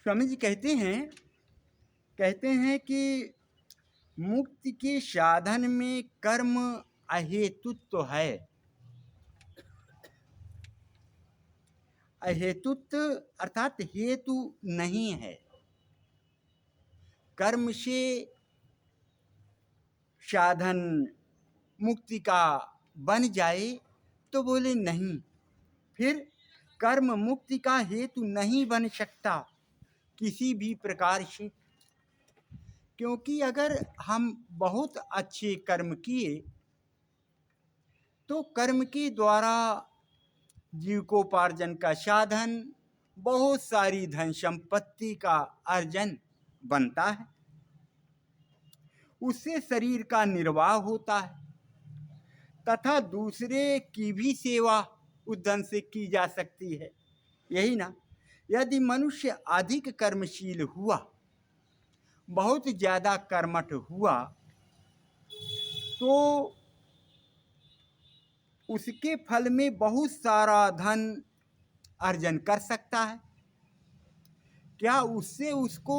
स्वामी जी कहते हैं कि मुक्ति के साधन में कर्म अहेतुत्व है। अहेतुत्व अर्थात हेतु नहीं है। कर्म से साधन मुक्ति का बन जाए तो बोले नहीं, फिर कर्म मुक्ति का हेतु नहीं बन सकता किसी भी प्रकार से। क्योंकि अगर हम बहुत अच्छे कर्म किए तो कर्म के द्वारा जीविकोपार्जन का साधन, बहुत सारी धन संपत्ति का अर्जन बनता है, उससे शरीर का निर्वाह होता है तथा दूसरे की भी सेवा उस धन से की जा सकती है। यही ना, यदि मनुष्य अधिक कर्मशील हुआ, बहुत ज्यादा कर्मठ हुआ, तो उसके फल में बहुत सारा धन अर्जन कर सकता है। क्या उससे उसको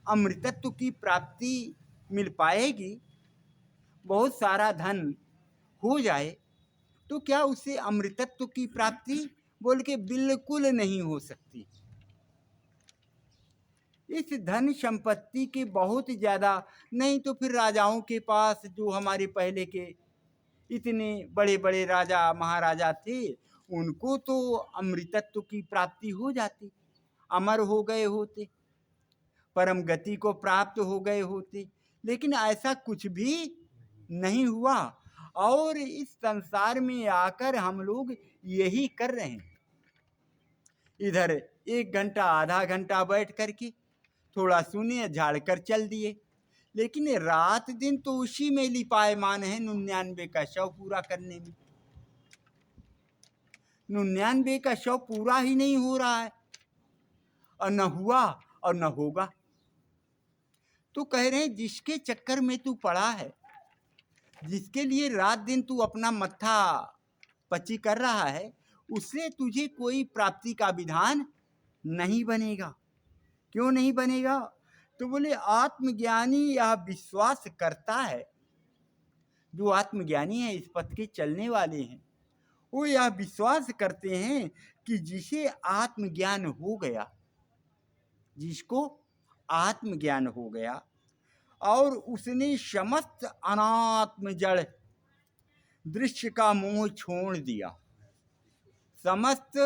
अमृतत्व की प्राप्ति मिल पाएगी? बहुत सारा धन हो जाए तो क्या उससे अमृतत्व की प्राप्ति? बोल के बिल्कुल नहीं हो सकती। इस धन संपत्ति के बहुत ज्यादा नहीं तो फिर राजाओं के पास, जो हमारे पहले के इतने बड़े बड़े राजा महाराजा थे, उनको तो अमृतत्व की प्राप्ति हो जाती, अमर हो गए होते, परम गति को प्राप्त हो गए होते। लेकिन ऐसा कुछ भी नहीं हुआ और इस संसार में आकर हम लोग यही कर रहे हैं। इधर 1 घंटा आधा घंटा बैठ करके थोड़ा सुने, झाड़ कर चल दिए, लेकिन रात दिन तो उसी में लिपायमान है 99 का 100 पूरा करने में। 99 का 100 पूरा ही नहीं हो रहा है, और न हुआ और न होगा। तो कह रहे हैं जिसके चक्कर में तू पड़ा है, जिसके लिए रात दिन तू अपना मत्था पची कर रहा है, उससे तुझे कोई प्राप्ति का विधान नहीं बनेगा। क्यों नहीं बनेगा? तो बोले आत्मज्ञानी यह विश्वास करता है, जो आत्मज्ञानी है, इस पथ के चलने वाले हैं, वो यह विश्वास करते हैं कि जिसे आत्मज्ञान हो गया, जिसको आत्मज्ञान हो गया और उसने समस्त अनात्म जड़ दृश्य का मोह छोड़ दिया, समस्त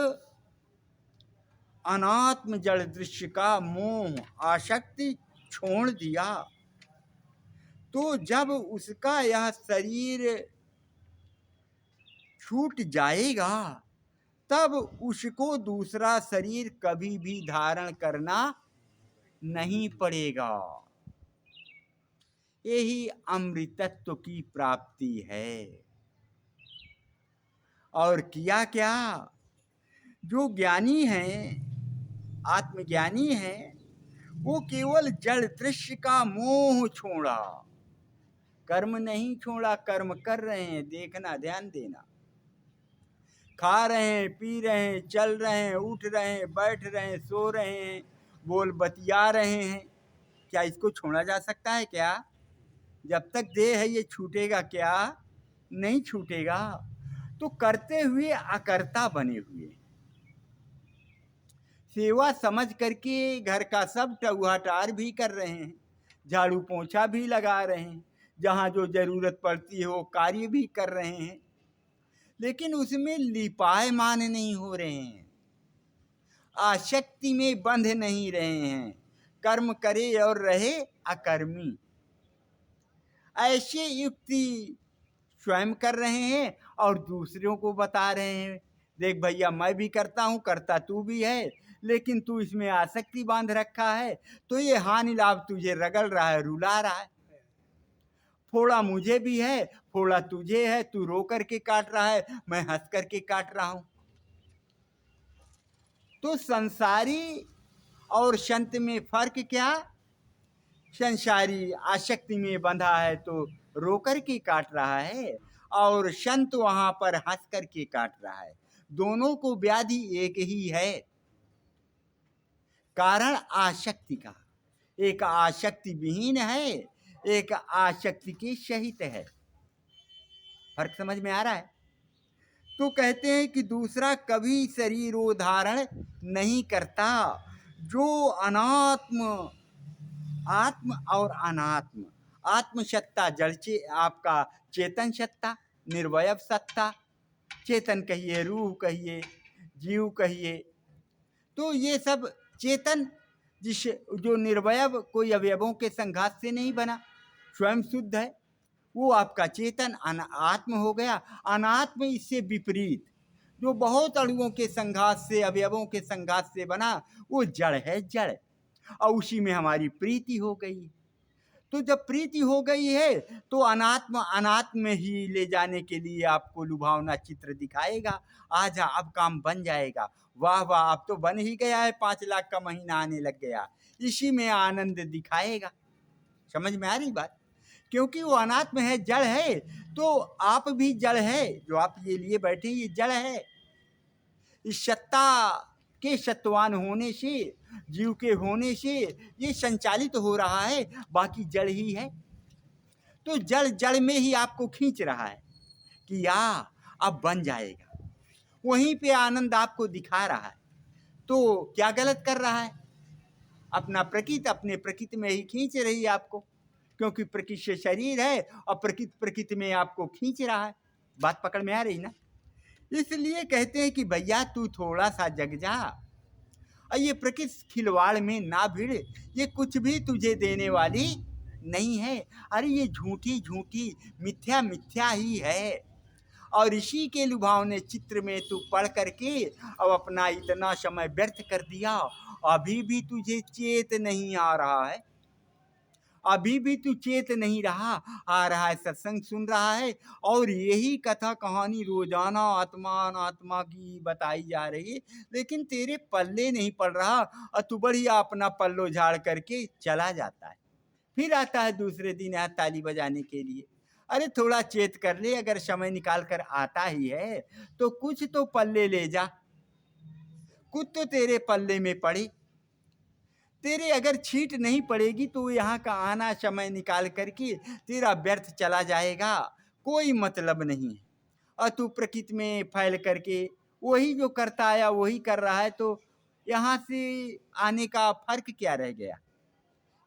अनात्म जड़ दृश्य का मोह आसक्ति छोड़ दिया, तो जब उसका यह शरीर छूट जाएगा तब उसको दूसरा शरीर कभी भी धारण करना नहीं पड़ेगा। यही अमृतत्व की प्राप्ति है। और किया क्या? जो ज्ञानी है, आत्मज्ञानी है, वो केवल जड़ दृश्य का मोह छोड़ा, कर्म नहीं छोड़ा। कर्म कर रहे हैं, देखना, ध्यान देना, खा रहे हैं, पी रहे हैं, चल रहे हैं, उठ रहे हैं, बैठ रहे हैं, सो रहे हैं, बोल बतिया रहे हैं। क्या इसको छोड़ा जा सकता है क्या? जब तक देह है ये छूटेगा क्या? नहीं छूटेगा। तो करते हुए अकर्ता बने हुए, सेवा समझ करके घर का सब टहुआटार भी कर रहे हैं, झाड़ू पोंछा भी लगा रहे हैं, जहाँ जो जरूरत पड़ती है वो कार्य भी कर रहे हैं, लेकिन उसमें लिपायमान नहीं हो रहे हैं, आसक्ति में बंध नहीं रहे हैं। कर्म करे और रहे अकर्मी, ऐसे युक्ति स्वयं कर रहे हैं और दूसरों को बता रहे हैं, देख भैया मैं भी करता हूँ, करता तू भी है, लेकिन तू इसमें आसक्ति बांध रखा है, तो ये हानि लाभ तुझे रगड़ रहा है, रुला रहा है। फोड़ा मुझे भी है, फोड़ा तुझे है, तू रो करके काट रहा है, मैं हंस करके काट रहा हूं। तो संसारी और संत में फर्क क्या? संसारी आसक्ति में बंधा है तो रो करके काट रहा है, और संत वहां पर हंस करके काट रहा है। दोनों को व्याधि एक ही है। कारण आसक्ति का। एक आसक्ति विहीन है, एक आसक्ति के सहित है। फर्क समझ में आ रहा है? तो कहते हैं कि दूसरा कभी शरीरो धारण नहीं करता, जो अनात्म, आत्म और अनात्म, आत्म सत्ता जड़ आपका चेतन सत्ता, निर्वयव सत्ता, चेतन कहिए, रूह कहिए, जीव कहिए, तो ये सब चेतन जिस जो निर्वयव, कोई अवयवों के संघात से नहीं बना, स्वयं शुद्ध है, वो आपका चेतन आत्म हो गया। अनात्म इससे विपरीत, जो बहुत अणुओं के संघात से, अवयवों के संघात से बना, वो जड़ है, जड़। और उसी में हमारी प्रीति हो गई। तो जब प्रीति हो गई है तो अनात्म अनात्म में ही ले जाने के लिए आपको लुभावना चित्र दिखाएगा। आजा, अब काम बन जाएगा, वाह वाह, अब तो बन ही गया है, 5 लाख का महीना आने लग गया, इसी में आनंद दिखाएगा। समझ में आ रही बात? क्योंकि वो अनात्म है, जड़ है, तो आप भी जड़ है, जो आप ये लिए बैठे ये जड़ है। इस सत्ता के सत्वान होने से, जीव के होने से ये संचालित हो रहा है, बाकी जड़ ही है। तो जड़ जड़ में ही आपको खींच रहा है कि या अब बन जाएगा, वहीं पे आनंद आपको दिखा रहा है। तो क्या गलत कर रहा है? अपना प्रकृति अपने प्रकृति में ही खींच रही है आपको, क्योंकि प्रकृति से शरीर है और प्रकृति प्रकृति में आपको खींच रहा है। बात पकड़ में आ रही ना? इसलिए कहते हैं कि भैया तू थोड़ा सा जग जा, और ये प्रकृति खिलवाड़ में ना भिड़, ये कुछ भी तुझे देने वाली नहीं है। अरे ये झूठी झूठी मिथ्या मिथ्या ही है, और इसी के लुभावने चित्र में तू पढ़ करके अब अपना इतना समय व्यर्थ कर दिया। अभी भी तुझे चेत नहीं आ रहा है, अभी भी तू चेत नहीं रहा, आ रहा है, सत्संग सुन रहा है, और यही कथा कहानी रोजाना आत्मा अनात्मा की बताई जा रही है, लेकिन तेरे पल्ले नहीं पड़ रहा, और तू बढ़िया अपना पल्लो झाड़ करके चला जाता है। फिर आता है दूसरे दिन यहाँ ताली बजाने के लिए। अरे थोड़ा चेत कर ले, अगर समय निकाल कर आता ही है तो कुछ तो पल्ले ले जा, कुछ तो तेरे पल्ले में पड़े। तेरे अगर छीट नहीं पड़ेगी तो यहाँ का आना समय निकाल करके तेरा व्यर्थ चला जाएगा, कोई मतलब नहीं है। और तू प्रकृति में फैल करके वही जो करता आया वही कर रहा है, तो यहाँ से आने का फर्क क्या रह गया?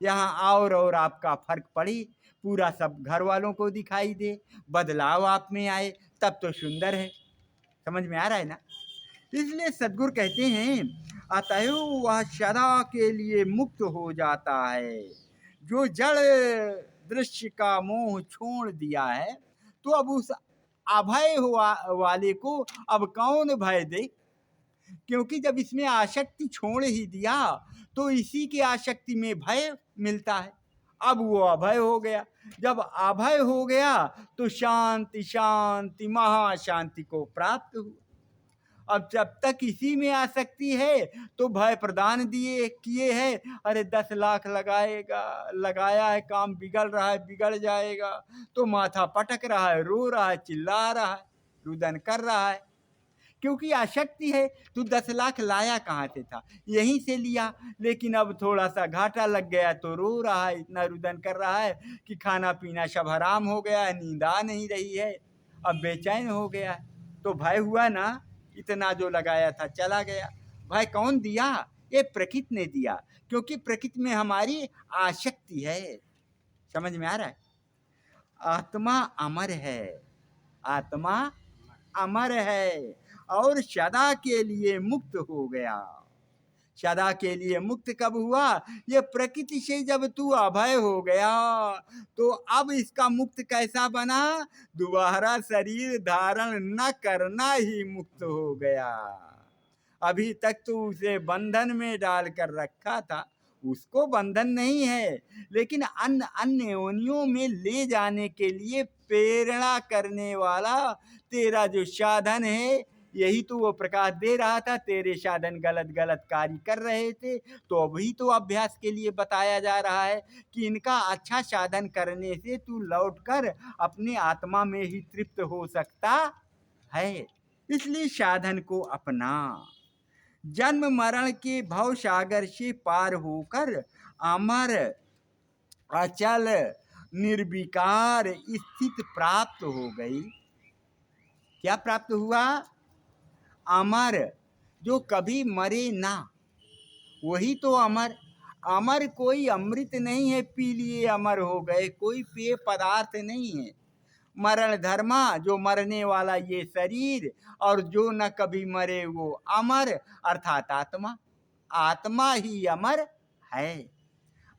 यहाँ और आपका फर्क पड़ी, पूरा सब घर वालों को दिखाई दे, बदलाव आप में आए, तब तो सुंदर है। समझ में आ रहा है ना? इसलिए सद्गुरु कहते हैं, अतएव वह सदा के लिए मुक्त हो जाता है, जो जड़ दृश्य का मोह छोड़ दिया है। तो अब उस अभय वाले को अब कौन भय दे? क्योंकि जब इसमें आसक्ति छोड़ ही दिया तो इसी की आसक्ति में भय मिलता है। अब वो अभय हो गया, जब अभय हो गया तो शांति शांति महाशांति को प्राप्त हुआ। अब जब तक इसी में आसक्ति है तो भय प्रदान दिए किए है, अरे 10 लाख लगाया है, काम बिगड़ रहा है, बिगड़ जाएगा, तो माथा पटक रहा है, रो रहा है, चिल्ला रहा है, रुदन कर रहा है, क्योंकि आसक्ति है। तू 10 लाख लाया कहाँ से था? यहीं से लिया, लेकिन अब थोड़ा सा घाटा लग गया तो रो रहा है, इतना रुदन कर रहा है कि खाना पीना सब हराम हो गया है, नींद आ नहीं रही है, अब बेचैन हो गया है। तो भय हुआ ना, इतना जो लगाया था चला गया। भय कौन दिया? ये प्रकृति ने दिया, क्योंकि प्रकृति में हमारी आसक्ति है। समझ में आ रहा है? आत्मा अमर है, आत्मा अमर है, और सदा के लिए मुक्त हो गया। सदा के लिए मुक्त कब हुआ? ये प्रकृति से जब तू अभय हो गया तो अब इसका मुक्त कैसा बना? दोबारा शरीर धारण न करना ही मुक्त हो गया। अभी तक तो उसे बंधन में डाल कर रखा था, उसको बंधन नहीं है, लेकिन अन्य अन्य योनियों में ले जाने के लिए प्रेरणा करने वाला तेरा जो साधन है, यही तो वो प्रकाश दे रहा था। तेरे साधन गलत गलत कार्य कर रहे थे, तो अभी तो अभ्यास के लिए बताया जा रहा है कि इनका अच्छा साधन करने से तू लौटकर अपनी आत्मा में ही तृप्त हो सकता है। इसलिए साधन को अपना, जन्म मरण के भव सागर से पार होकर अमर अचल निर्विकार स्थित प्राप्त हो गई। क्या प्राप्त हुआ? अमर, जो कभी मरे ना, वही तो अमर। अमर कोई अमृत नहीं है पी लिए अमर हो गए, कोई पेय पदार्थ नहीं है। मरण धर्मा, जो मरने वाला ये शरीर, और जो न कभी मरे वो अमर अर्थात आत्मा। आत्मा ही अमर है।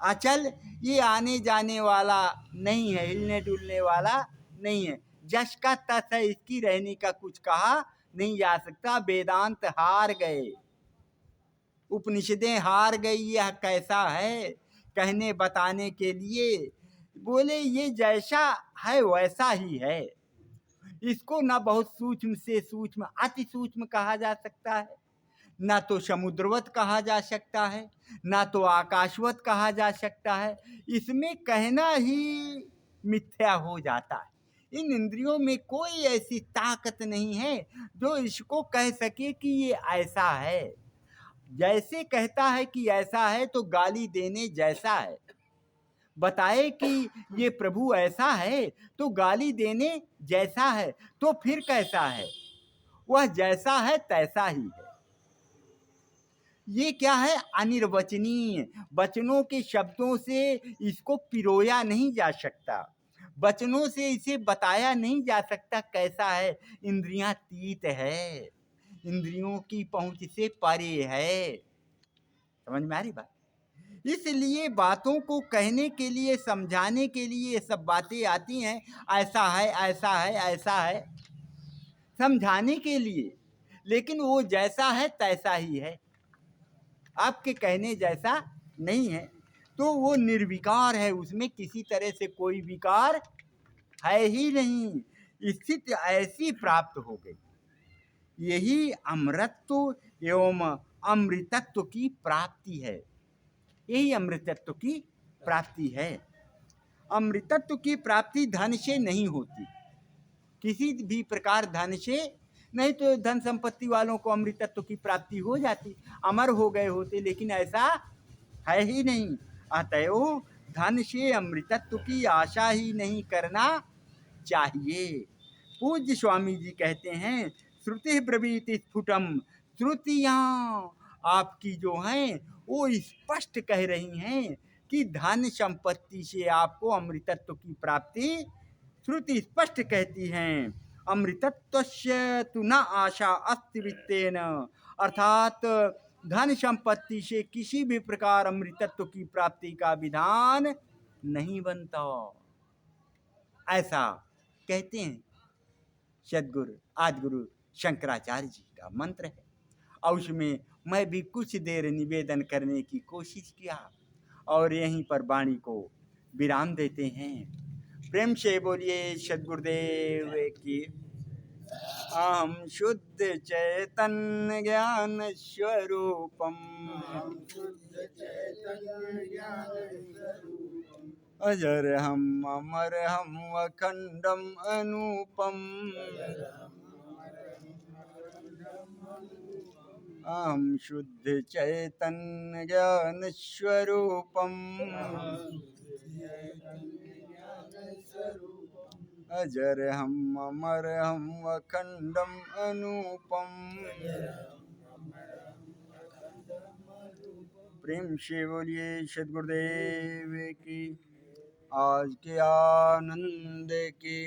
अचल, ये आने जाने वाला नहीं है, हिलने डुलने वाला नहीं है। जश का तस है, इसकी रहने का कुछ कहा नहीं जा सकता। वेदांत हार गए, उपनिषदें हार गई। यह कैसा है कहने बताने के लिए बोले, ये जैसा है वैसा ही है। इसको ना बहुत सूक्ष्म से सूक्ष्म, अति सूक्ष्म कहा जा सकता है, ना तो समुद्रवत कहा जा सकता है, ना तो आकाशवत कहा जा सकता है। इसमें कहना ही मिथ्या हो जाता है। इन इंद्रियों में कोई ऐसी ताकत नहीं है जो इसको कह सके कि ये ऐसा है। जैसे कहता है कि ऐसा है तो गाली देने जैसा है। बताए कि ये प्रभु ऐसा है तो गाली देने जैसा है। तो फिर कैसा है? वह जैसा है तैसा ही है। ये क्या है? अनिर्वचनीय। वचनों के शब्दों से इसको पिरोया नहीं जा सकता, वचनों से इसे बताया नहीं जा सकता कैसा है। इंद्रियां तीत है, इंद्रियों की पहुंच से परे है। समझ में आ रही बात? इसलिए बातों को कहने के लिए, समझाने के लिए ये सब बातें आती हैं। ऐसा है, ऐसा है, ऐसा है, समझाने के लिए। लेकिन वो जैसा है तैसा ही है, आपके कहने जैसा नहीं है। तो वो निर्विकार है, उसमें किसी तरह से कोई विकार है ही नहीं। स्थिति ऐसी प्राप्त हो गई। यही अमृतत्व एवं अमृतत्व की प्राप्ति है। यही अमृतत्व की प्राप्ति है। अमृतत्व की प्राप्ति धन से नहीं होती, किसी भी प्रकार धन से नहीं। तो धन संपत्ति वालों को अमृतत्व की प्राप्ति हो जाती, अमर हो गए होते, लेकिन ऐसा है ही नहीं। अतएव धन से अमृतत्व की आशा ही नहीं करना चाहिए। पूज्य स्वामी जी कहते हैं, श्रुति ब्रवीति स्फुटम। श्रुतियाँ आपकी जो हैं वो स्पष्ट कह रही हैं कि धन संपत्ति से आपको अमृतत्व की प्राप्ति, श्रुति स्पष्ट कहती हैं। अमृतत्वस्य तु न आशा अस्ति वित्तेन, अर्थात धन संपत्ति से किसी भी प्रकार अमृतत्व की प्राप्ति का विधान नहीं बनता, ऐसा कहते हैं सदगुरु आदिगुरु शंकराचार्य जी का मंत्र है। और उसमें मैं भी कुछ देर निवेदन करने की कोशिश किया और यहीं पर वाणी को विराम देते हैं। प्रेम से बोलिए सदगुरुदेव की। अहम शुद्ध चैतन्य ज्ञान स्वरूपम, अजर हम अमर हम अखंडम अनूपम। अहम शुद्ध चैतन्य ज्ञान स्वरूपम, अजर हम अमर हम अखंडम अनूपम। प्रेम से बोलिए सदगुरुदेव की। आज के आनंद की